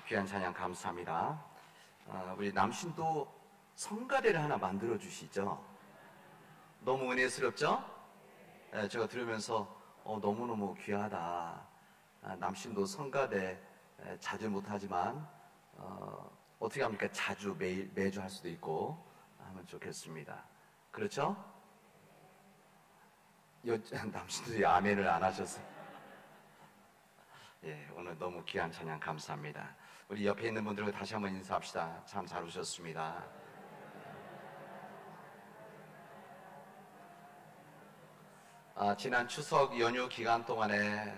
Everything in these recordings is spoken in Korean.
귀한 찬양 감사합니다. 우리 남신도 성가대를 하나 만들어 주시죠. 너무 은혜스럽죠? 제가 들으면서 너무너무 귀하다. 남신도 성가대 자주 못하지만 어떻게 합니까? 자주 매주 할 수도 있고 하면 좋겠습니다. 그렇죠? 남신도 아멘을 안 하셔서 오늘 너무 귀한 찬양 감사합니다. 우리 옆에 있는 분들과 다시 한번 인사합시다. 참 잘 오셨습니다. 지난 추석 연휴 기간 동안에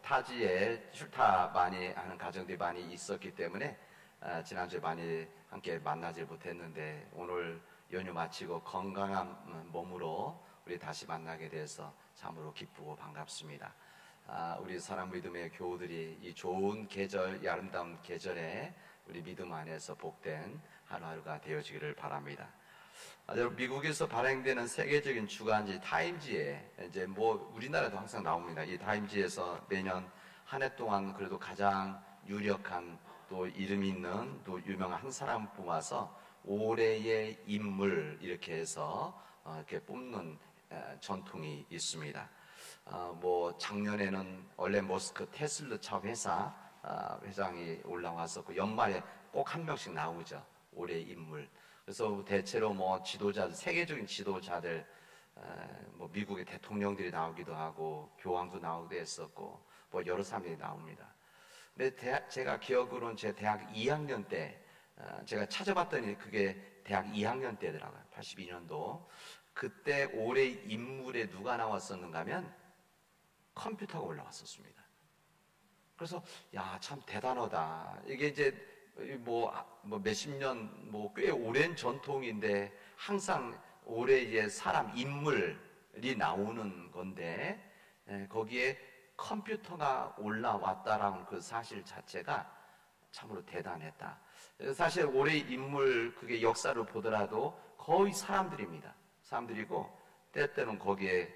타지에 출타 많이 하는 가정들이 많이 있었기 때문에 지난주에 많이 함께 만나질 못했는데 오늘 연휴 마치고 건강한 몸으로 우리 다시 만나게 돼서 참으로 기쁘고 반갑습니다. 우리 사랑 믿음의 교우들이 이 좋은 계절, 이 아름다운 계절에 우리 믿음 안에서 복된 하루하루가 되어지기를 바랍니다. 미국에서 발행되는 세계적인 주간지 타임지에 이제 우리나라도 항상 나옵니다. 이 타임지에서 매년 한 해 동안 그래도 가장 유력한 또 이름 있는 또 유명한 한 사람 뽑아서 올해의 인물 이렇게 해서 이렇게 뽑는 전통이 있습니다. 작년에는 얼렌 머스크 테슬라 차 회사 회장이 올라왔었고 연말에 꼭 한 명씩 나오죠. 올해의 인물. 그래서 대체로 지도자들, 세계적인 지도자들, 미국의 대통령들이 나오기도 하고 교황도 나오기도 했었고 여러 사람들이 나옵니다. 근데 제가 기억으로는 제 대학 2학년 때 제가 찾아봤더니 그게 대학 2학년 때더라고요. 82년도. 그때 올해의 인물에 누가 나왔었는가 하면 컴퓨터가 올라왔었습니다. 그래서 참 대단하다. 이게 이제 몇십 년 꽤 오랜 전통인데 항상 올해의 사람 인물이 나오는 건데 거기에 컴퓨터가 올라왔다라는 그 사실 자체가 참으로 대단했다. 사실 올해의 인물 그게 역사를 보더라도 거의 사람들입니다. 사람들이고 때때는 거기에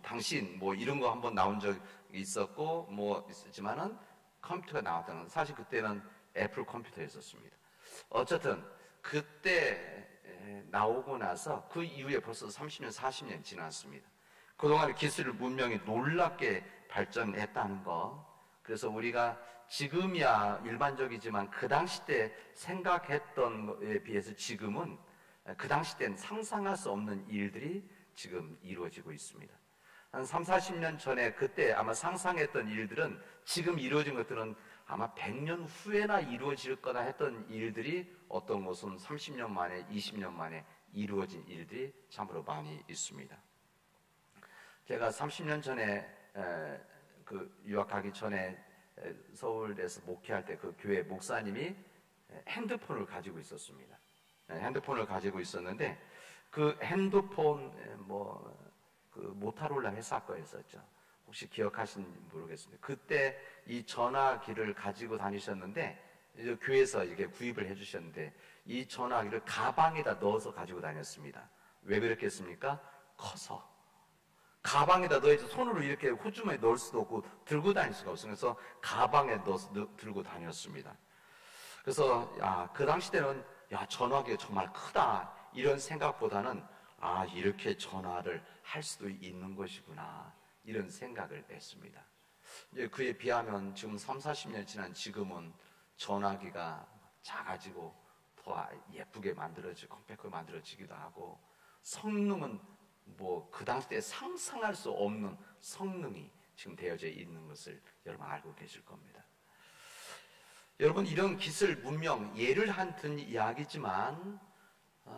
당신 이런 거 한번 나온 적이 있었고 있었지만은 컴퓨터가 나왔다는 사실 그때는 애플 컴퓨터였었습니다. 어쨌든 그때 나오고 나서 그 이후에 벌써 30년, 40년 지났습니다. 그동안 기술 문명이 놀랍게 발전했다는 거. 그래서 우리가 지금이야 일반적이지만 그 당시 때 생각했던 것에 비해서 지금은 그 당시 때는 상상할 수 없는 일들이 지금 이루어지고 있습니다. 한 3, 40년 전에 그때 아마 상상했던 일들은 지금 이루어진 것들은 아마 100년 후에나 이루어질 거다 했던 일들이 어떤 것은 30년 만에, 20년 만에 이루어진 일들이 참으로 많이 있습니다. 제가 30년 전에 유학 가기 전에 서울에서 목회할 때 그 교회 목사님이 핸드폰을 가지고 있었습니다. 핸드폰을 가지고 있었는데 그 핸드폰 그 모타롤라 회사 거였었죠. 혹시 기억하시는지 모르겠습니다. 그때 이 전화기를 가지고 다니셨는데 이제 교회에서 이렇게 구입을 해주셨는데 이 전화기를 가방에다 넣어서 가지고 다녔습니다. 왜 그랬겠습니까? 커서 가방에다 넣어야지 손으로 이렇게 호주머니에 넣을 수도 없고 들고 다닐 수가 없어요. 그래서 가방에 넣어서 들고 다녔습니다. 그래서 그 당시 때는 전화기가 정말 크다 이런 생각보다는 이렇게 전화를 할 수도 있는 것이구나 이런 생각을 했습니다. 이제 그에 비하면 지금 3, 40년 지난 지금은 전화기가 작아지고 더 예쁘게 만들어지고 컴팩트하게 만들어지기도 하고 성능은 그 당시 때 상상할 수 없는 성능이 지금 되어져 있는 것을 여러분 알고 계실 겁니다. 여러분 이런 기술 문명 예를 한 든 이야기지만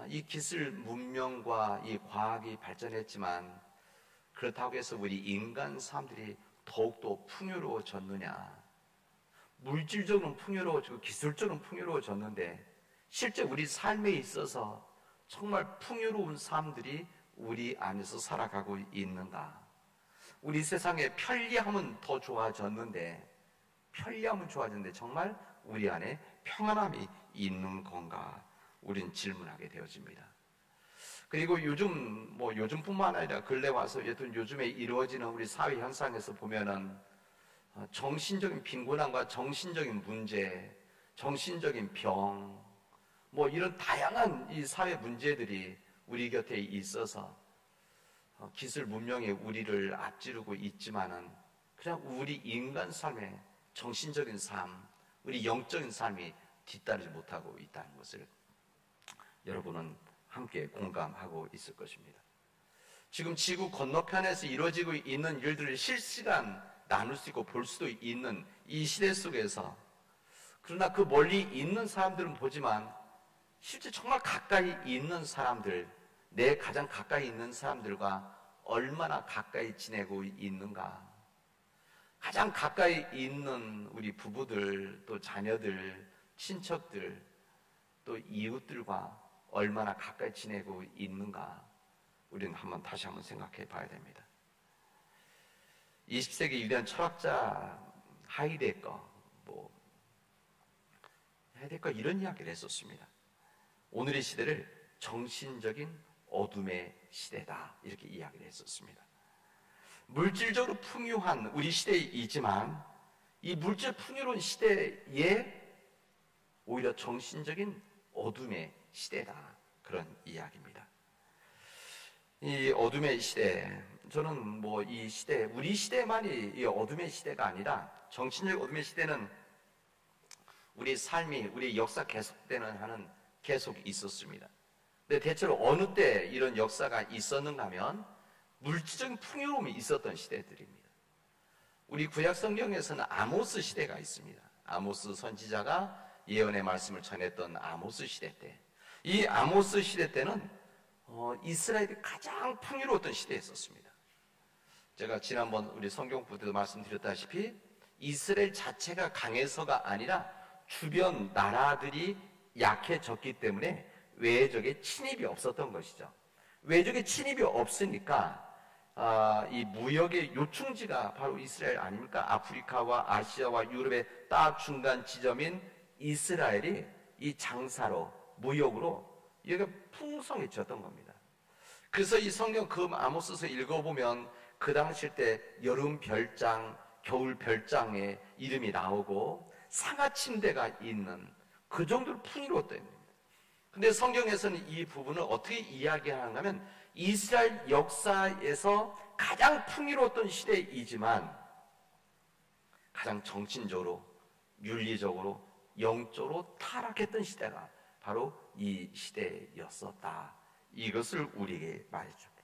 이 기술 문명과 이 과학이 발전했지만 그렇다고 해서 우리 인간 사람들이 더욱더 풍요로워졌느냐? 물질적으로는 풍요로워지고 기술적으로는 풍요로워졌는데 실제 우리 삶에 있어서 정말 풍요로운 삶들이 우리 안에서 살아가고 있는가? 우리 세상의 편리함은 더 좋아졌는데 정말 우리 안에 평안함이 있는 건가? 우린 질문하게 되어집니다. 그리고 요즘뿐만 아니라 근래 와서 요즘에 이루어지는 우리 사회 현상에서 보면은 정신적인 빈곤함과 정신적인 문제, 정신적인 병, 뭐 이런 다양한 이 사회 문제들이 우리 곁에 있어서 기술 문명이 우리를 앞지르고 있지만은 그냥 우리 인간 삶의 정신적인 삶, 우리 영적인 삶이 뒤따르지 못하고 있다는 것을 여러분은 함께 공감하고 있을 것입니다. 지금 지구 건너편에서 이루어지고 있는 일들을 실시간 나눌 수 있고 볼 수도 있는 이 시대 속에서, 그러나 그 멀리 있는 사람들은 보지만 실제 정말 가까이 있는 사람들, 내 가장 가까이 있는 사람들과 얼마나 가까이 지내고 있는가. 가장 가까이 있는 우리 부부들, 또 자녀들, 친척들, 또 이웃들과 얼마나 가까이 지내고 있는가, 우리는 다시 한번 생각해 봐야 됩니다. 20세기 위대한 철학자 하이데거 이런 이야기를 했었습니다. 오늘의 시대를 정신적인 어둠의 시대다, 이렇게 이야기를 했었습니다. 물질적으로 풍요한 우리 시대이지만 이 물질 풍요로운 시대에 오히려 정신적인 어둠의 시대다, 그런 이야기입니다. 이 어둠의 시대, 저는 이 시대, 우리 시대만이 이 어둠의 시대가 아니라 정신적 어둠의 시대는 우리 삶이, 우리 역사 계속되는 한은 계속 있었습니다. 근데 대체로 어느 때 이런 역사가 있었는가 하면 물질적인 풍요로움이 있었던 시대들입니다. 우리 구약 성경에서는 아모스 시대가 있습니다. 아모스 선지자가 예언의 말씀을 전했던 아모스 시대 때, 이 아모스 시대 때는 이스라엘이 가장 풍요로웠던 시대였었습니다. 제가 지난번 우리 성경부 때도 말씀드렸다시피 이스라엘 자체가 강해서가 아니라 주변 나라들이 약해졌기 때문에 외적의 침입이 없었던 것이죠. 외적의 침입이 없으니까 이 무역의 요충지가 바로 이스라엘 아닙니까? 아프리카와 아시아와 유럽의 딱 중간 지점인 이스라엘이 이 장사로, 무역으로 여기가 풍성해졌던 겁니다. 그래서 이 성경 그 아모스서 읽어보면 그 당시 때 여름 별장, 겨울 별장의 이름이 나오고 상하 침대가 있는 그 정도로 풍요로웠던 겁니다. 근데 성경에서는 이 부분을 어떻게 이야기하는가 하면 이스라엘 역사에서 가장 풍요로웠던 시대이지만 가장 정신적으로, 윤리적으로, 영적으로 타락했던 시대가 바로 이 시대였었다, 이것을 우리에게 말해줍니다.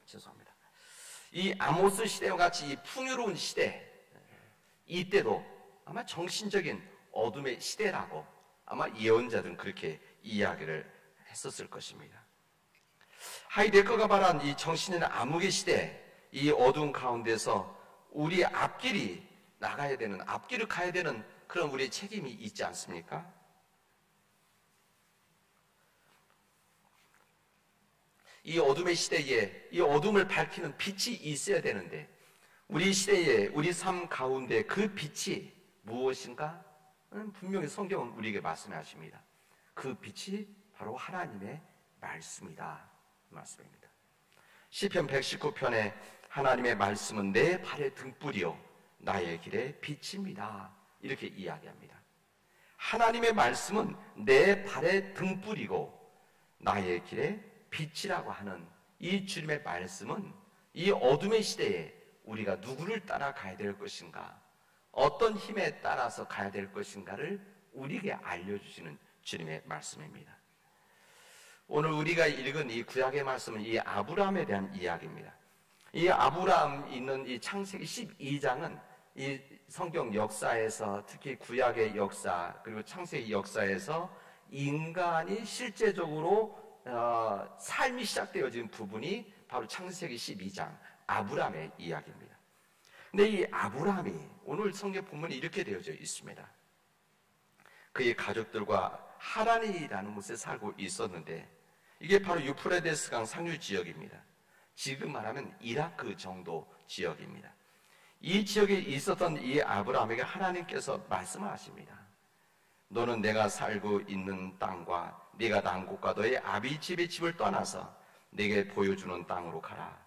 죄송합니다. 이 아모스 시대와 같이 이 풍요로운 시대, 이때도 아마 정신적인 어둠의 시대라고 아마 예언자들은 그렇게 이야기를 했었을 것입니다. 하이데거가 말한 이 정신의 암흑의 시대, 이 어두운 가운데서 우리 앞길이 나가야 되는, 앞길을 가야 되는 그런 우리의 책임이 있지 않습니까? 이 어둠의 시대에 이 어둠을 밝히는 빛이 있어야 되는데 우리 시대에, 우리 삶 가운데 그 빛이 무엇인가? 분명히 성경은 우리에게 말씀하십니다. 그 빛이 바로 하나님의 말씀이다, 말씀입니다. 시편 119편에 하나님의 말씀은 내 발의 등불이요 나의 길의 빛입니다, 이렇게 이야기합니다. 하나님의 말씀은 내 발의 등불이고 나의 길의 빛이라고 하는 이 주님의 말씀은 이 어둠의 시대에 우리가 누구를 따라가야 될 것인가, 어떤 힘에 따라서 가야 될 것인가를 우리에게 알려주시는 주님의 말씀입니다. 오늘 우리가 읽은 이 구약의 말씀은 이 아브라함에 대한 이야기입니다. 이 아브라함 있는 이 창세기 12장은 이 성경 역사에서, 특히 구약의 역사 그리고 창세기 역사에서 인간이 실제적으로 삶이 시작되어진 부분이 바로 창세기 12장 아브라함의 이야기입니다. 근데 이 아브라함이 오늘 성경 본문에 이렇게 되어져 있습니다. 그의 가족들과 하란이라는 곳에 살고 있었는데 이게 바로 유프라데스 강 상류 지역입니다. 지금 말하면 이라크 정도 지역입니다. 이 지역에 있었던 이 아브라함에게 하나님께서 말씀하십니다. 너는 내가 살고 있는 땅과 네가 난 곳과 너의 아비 집의 집을 떠나서 내게 보여주는 땅으로 가라.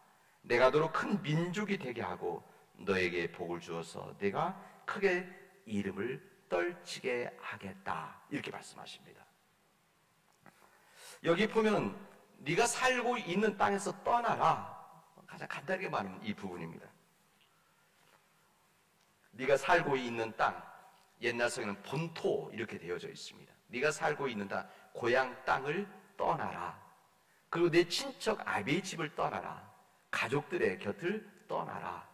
내가 너로 큰 민족이 되게 하고 너에게 복을 주어서 내가 크게 이름을 떨치게 하겠다, 이렇게 말씀하십니다. 여기 보면 네가 살고 있는 땅에서 떠나라, 가장 간단하게 말하는 이 부분입니다. 네가 살고 있는 땅, 옛날 성에는 본토 이렇게 되어져 있습니다. 네가 살고 있는 땅, 고향 땅을 떠나라. 그리고 내 친척 아비의 집을 떠나라. 가족들의 곁을 떠나라.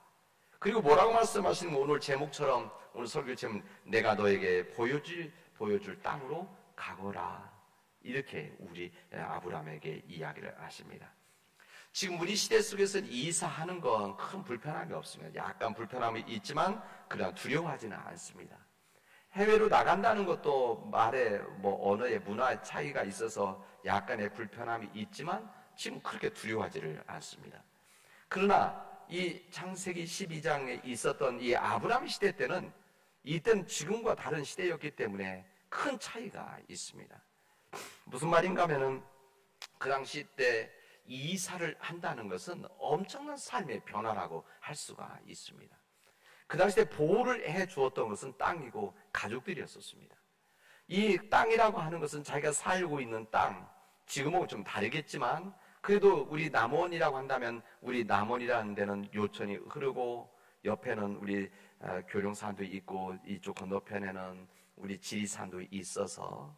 그리고 뭐라고 말씀하시는 거, 오늘 제목처럼, 오늘 설교 제목, 내가 너에게 보여줄 땅으로 가거라, 이렇게 우리 아브라함에게 이야기를 하십니다. 지금 우리 시대 속에서 이사하는 건 큰 불편함이 없습니다. 약간 불편함이 있지만 그냥 두려워하지는 않습니다. 해외로 나간다는 것도 말에 언어의 문화의 차이가 있어서 약간의 불편함이 있지만 지금 그렇게 두려워하지를 않습니다. 그러나 이 창세기 12장에 있었던 이 아브라함 시대 때는, 이때는 지금과 다른 시대였기 때문에 큰 차이가 있습니다. 무슨 말인가 하면은, 그 당시 때 이사를 한다는 것은 엄청난 삶의 변화라고 할 수가 있습니다. 그 당시 때 보호를 해 주었던 것은 땅이고 가족들이었었습니다. 이 땅이라고 하는 것은 자기가 살고 있는 땅, 지금하고 좀 다르겠지만 그래도 우리 남원이라고 한다면, 우리 남원이라는 데는 요천이 흐르고 옆에는 우리 교룡산도 있고 이쪽 건너편에는 우리 지리산도 있어서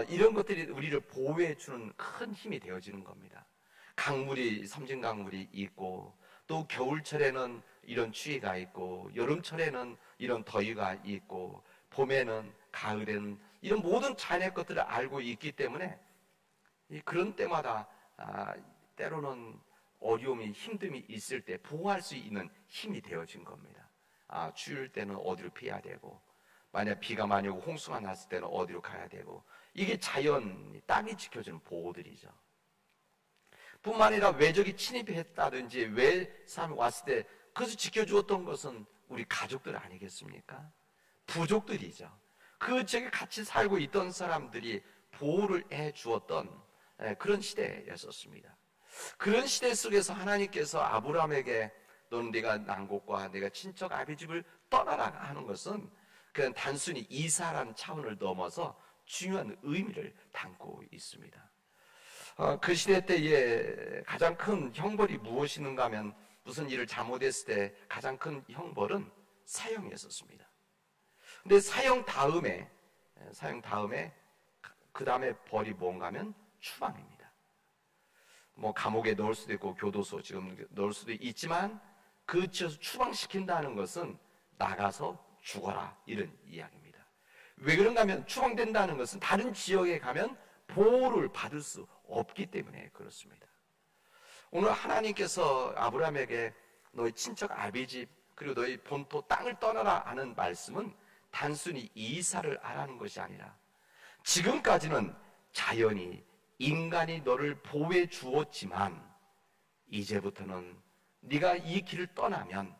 이런 것들이 우리를 보호해 주는 큰 힘이 되어지는 겁니다. 강물이, 섬진강물이 있고, 또 겨울철에는 이런 추위가 있고, 여름철에는 이런 더위가 있고, 봄에는, 가을에는 이런 모든 자연의 것들을 알고 있기 때문에 그런 때마다 때로는 어려움이, 힘듦이 있을 때 보호할 수 있는 힘이 되어진 겁니다. 추울 때는 어디로 피해야 되고, 만약 비가 많이 오고 홍수가 났을 때는 어디로 가야 되고, 이게 자연, 땅이 지켜주는 보호들이죠. 뿐만 아니라 외적이 침입했다든지 외 사람이 왔을 때 그것을 지켜주었던 것은 우리 가족들 아니겠습니까? 부족들이죠. 그 지역에 같이 살고 있던 사람들이 보호를 해주었던 그런 시대였었습니다. 그런 시대 속에서 하나님께서 아브라함에게 너는 네가 난 곳과 내가 친척 아비 집을 떠나라 하는 것은 그냥 단순히 이사라는 차원을 넘어서 중요한 의미를 담고 있습니다. 그 시대 때에 가장 큰 형벌이 무엇인가 하면, 무슨 일을 잘못했을 때 가장 큰 형벌은 사형이었었습니다. 근데 사형 다음에 그 다음에 벌이 뭔가 하면 추방입니다. 감옥에 넣을 수도 있고 교도소 지금 넣을 수도 있지만, 그 지역에서 추방시킨다는 것은 나가서 죽어라, 이런 이야기입니다. 왜 그런가 하면, 추방된다는 것은 다른 지역에 가면 보호를 받을 수 없기 때문에 그렇습니다. 오늘 하나님께서 아브라함에게 너희 친척 아비집 그리고 너희 본토 땅을 떠나라 하는 말씀은 단순히 이사를 하라는 것이 아니라, 지금까지는 자연이, 인간이 너를 보호해 주었지만 이제부터는 네가 이 길을 떠나면,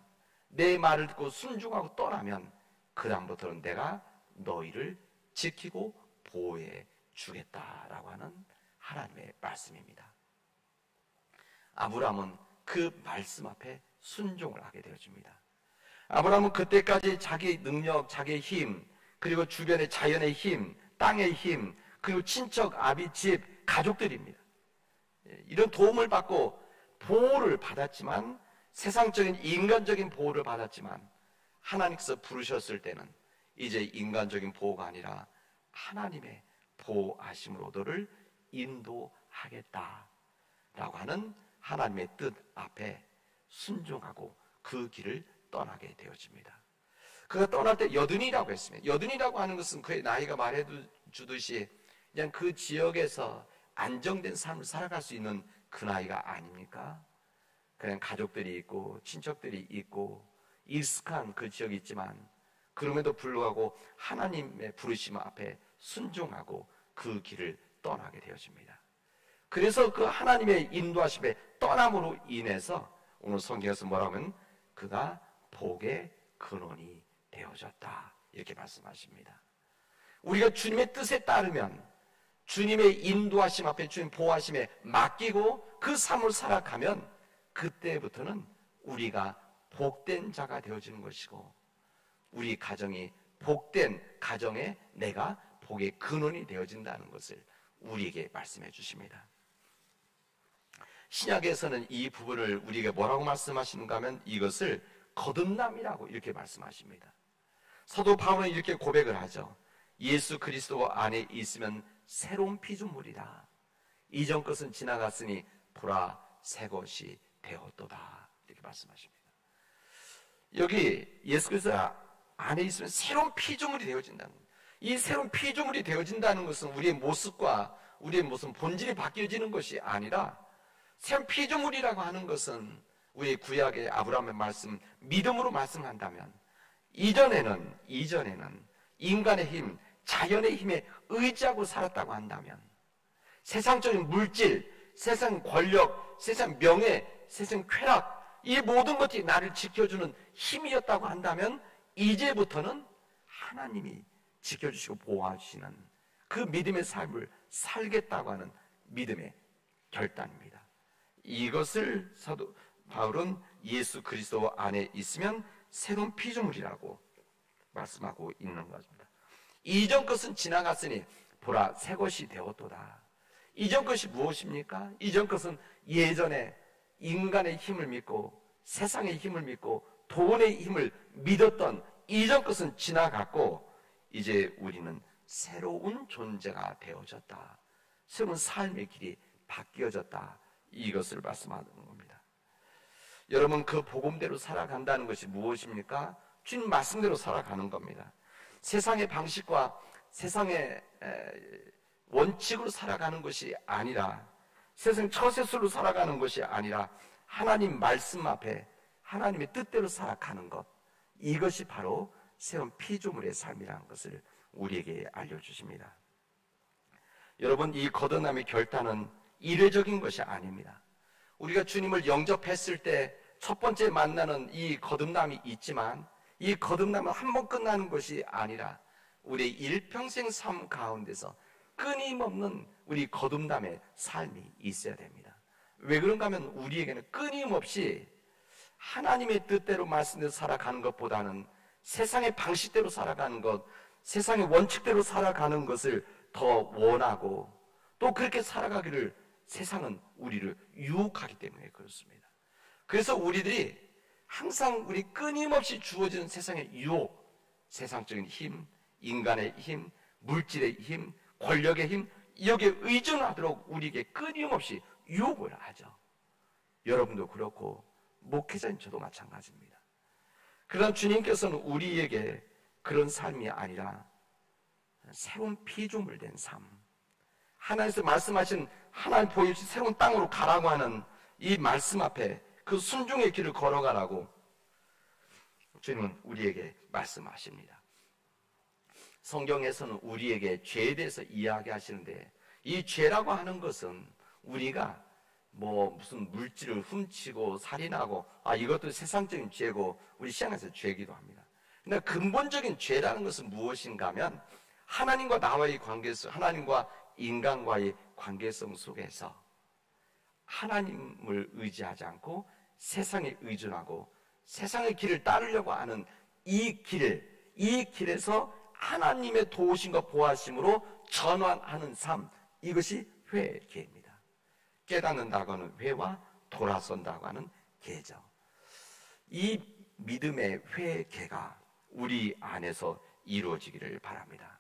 내 말을 듣고 순종하고 떠나면 그 다음부터는 내가 너희를 지키고 보호해 주겠다라고 하는 하나님의 말씀입니다. 아브라함은 그 말씀 앞에 순종을 하게 되어집니다. 아브라함은 그때까지 자기 능력, 자기의 힘, 그리고 주변의 자연의 힘, 땅의 힘, 그리고 친척, 아비, 집, 가족들입니다. 이런 도움을 받고 보호를 받았지만, 세상적인 인간적인 보호를 받았지만, 하나님께서 부르셨을 때는 이제 인간적인 보호가 아니라 하나님의 보호하심으로 너를 인도하겠다라고 하는 하나님의 뜻 앞에 순종하고 그 길을 떠나게 되어집니다. 그가 떠날 때 여든이라고 했습니다. 여든이라고 하는 것은 그의 나이가 말해주듯이 그냥 그 지역에서 안정된 삶을 살아갈 수 있는 그 나이가 아닙니까? 그냥 가족들이 있고 친척들이 있고 익숙한 그 지역이 있지만, 그럼에도 불구하고 하나님의 부르심 앞에 순종하고 그 길을 떠나게 되어집니다. 그래서 그 하나님의 인도하심에 떠남으로 인해서 오늘 성경에서 뭐라고 하면 그가 복의 근원이 되어졌다, 이렇게 말씀하십니다. 우리가 주님의 뜻에 따르면, 주님의 인도하심 앞에, 주님 보호하심에 맡기고 그 삶을 살아가면 그때부터는 우리가 복된 자가 되어지는 것이고, 우리 가정이 복된 가정에 내가 복의 근원이 되어진다는 것을 우리에게 말씀해 주십니다. 신약에서는 이 부분을 우리에게 뭐라고 말씀하시는가 하면 이것을 거듭남이라고 이렇게 말씀하십니다. 사도 바울은 이렇게 고백을 하죠. 예수 그리스도 안에 있으면 새로운 피조물이라. 이전 것은 지나갔으니 보라 새 것이 되었도다. 이렇게 말씀하십니다. 여기 예수 그리스도 안에 있으면 새로운 피조물이 되어진다는 거예요. 이 새로운 피조물이 되어진다는 것은 우리의 모습과 우리의 무슨 본질이 바뀌어지는 것이 아니라 새로운 피조물이라고 하는 것은 우리 구약의 아브라함의 말씀 믿음으로 말씀한다면 이전에는 인간의 힘, 자연의 힘에 의지하고 살았다고 한다면 세상적인 물질, 세상 권력, 세상 명예, 세상 쾌락 이 모든 것이 나를 지켜주는 힘이었다고 한다면 이제부터는 하나님이 지켜주시고 보호하시는 그 믿음의 삶을 살겠다고 하는 믿음의 결단입니다. 이것을 사도 바울은 예수 그리스도 안에 있으면 새로운 피조물이라고 말씀하고 있는 것입니다. 이전 것은 지나갔으니 보라 새 것이 되었도다. 이전 것이 무엇입니까? 이전 것은 예전에 인간의 힘을 믿고 세상의 힘을 믿고 돈의 힘을 믿었던 이전 것은 지나갔고 이제 우리는 새로운 존재가 되어졌다. 새로운 삶의 길이 바뀌어졌다. 이것을 말씀하는 겁니다. 여러분 그 복음대로 살아간다는 것이 무엇입니까? 주님 말씀대로 살아가는 겁니다. 세상의 방식과 세상의 원칙으로 살아가는 것이 아니라 세상 처세술로 살아가는 것이 아니라 하나님 말씀 앞에 하나님의 뜻대로 살아가는 것 이것이 바로 새로운 피조물의 삶이라는 것을 우리에게 알려주십니다. 여러분 이 거듭남의 결단은 이례적인 것이 아닙니다. 우리가 주님을 영접했을 때 첫 번째 만나는 이 거듭남이 있지만 이 거듭남은 한 번 끝나는 것이 아니라 우리의 일평생 삶 가운데서 끊임없는 우리 거듭남의 삶이 있어야 됩니다. 왜 그런가 하면 우리에게는 끊임없이 하나님의 뜻대로 말씀대로 살아가는 것보다는 세상의 방식대로 살아가는 것, 세상의 원칙대로 살아가는 것을 더 원하고 또 그렇게 살아가기를 세상은 우리를 유혹하기 때문에 그렇습니다. 그래서 우리들이 항상 우리 끊임없이 주어지는 세상의 유혹, 세상적인 힘, 인간의 힘, 물질의 힘, 권력의 힘 여기에 의존하도록 우리에게 끊임없이 유혹을 하죠. 여러분도 그렇고 목회자인 저도 마찬가지입니다. 그러나 주님께서는 우리에게 그런 삶이 아니라 새로운 피조물 된 삶, 하나님께서 말씀하신 하나님 보여주신 새로운 땅으로 가라고 하는 이 말씀 앞에 그 순종의 길을 걸어가라고 주님은 우리에게 말씀하십니다. 성경에서는 우리에게 죄에 대해서 이야기하시는데 이 죄라고 하는 것은 우리가 무슨 물질을 훔치고 살인하고 이것도 세상적인 죄고 우리 신앙에서 죄이기도 합니다. 근데 근본적인 죄라는 것은 무엇인가 하면 하나님과 나와의 관계성, 하나님과 인간과의 관계성 속에서 하나님을 의지하지 않고 세상에 의존하고 세상의 길을 따르려고 하는 이 길에서 하나님의 도우심과 보호하심으로 전환하는 삶, 이것이 회의 계입니다. 깨닫는다고 하는 회와 돌아선다고 하는 계죠. 이 믿음의 회의 계가 우리 안에서 이루어지기를 바랍니다.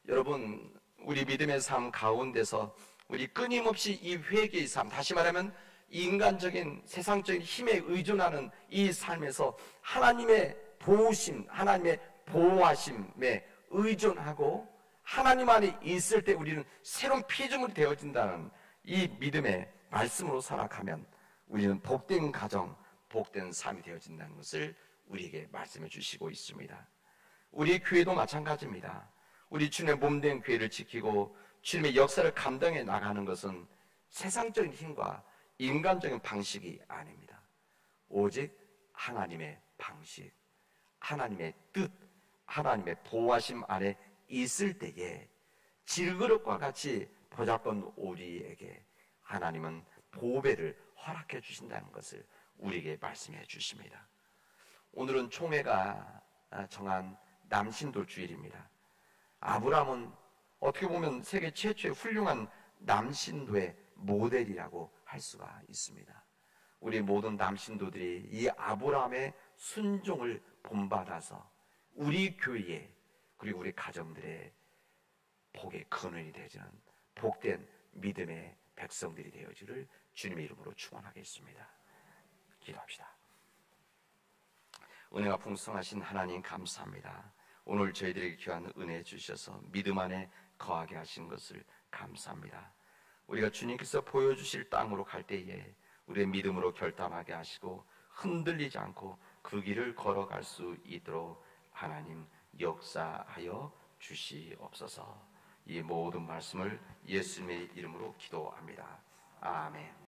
여러분, 우리 믿음의 삶 가운데서 우리 끊임없이 이 회개의 삶, 다시 말하면 인간적인 세상적인 힘에 의존하는 이 삶에서 하나님의 도우심, 하나님의 보호하심에 의존하고 하나님 안에 있을 때 우리는 새로운 피조물이 되어진다는 이 믿음의 말씀으로 살아가면 우리는 복된 가정, 복된 삶이 되어진다는 것을 우리에게 말씀해 주시고 있습니다. 우리 교회도 마찬가지입니다. 우리 주님의 몸된 교회를 지키고 주님의 역사를 감당해 나가는 것은 세상적인 힘과 인간적인 방식이 아닙니다. 오직 하나님의 방식, 하나님의 뜻, 하나님의 보호하심 안에 있을 때에 질그릇과 같이 보잘것 우리에게 하나님은 보배를 허락해 주신다는 것을 우리에게 말씀해 주십니다. 오늘은 총회가 정한 남신도 주일입니다. 아브라함은 어떻게 보면 세계 최초의 훌륭한 남신도의 모델이라고 할 수가 있습니다. 우리 모든 남신도들이 이 아브라함의 순종을 본받아서 우리 교회에 그리고 우리 가정들의 복의 근원이 되어지는 복된 믿음의 백성들이 되어지를 주님의 이름으로 축원하겠습니다. 기도합시다. 은혜가 풍성하신 하나님 감사합니다. 오늘 저희들에게 귀한 은혜 주셔서 믿음 안에 거하게 하신 것을 감사합니다. 우리가 주님께서 보여주실 땅으로 갈 때에 우리의 믿음으로 결단하게 하시고 흔들리지 않고 그 길을 걸어갈 수 있도록 하나님 역사하여 주시옵소서. 이 모든 말씀을 예수님의 이름으로 기도합니다. 아멘.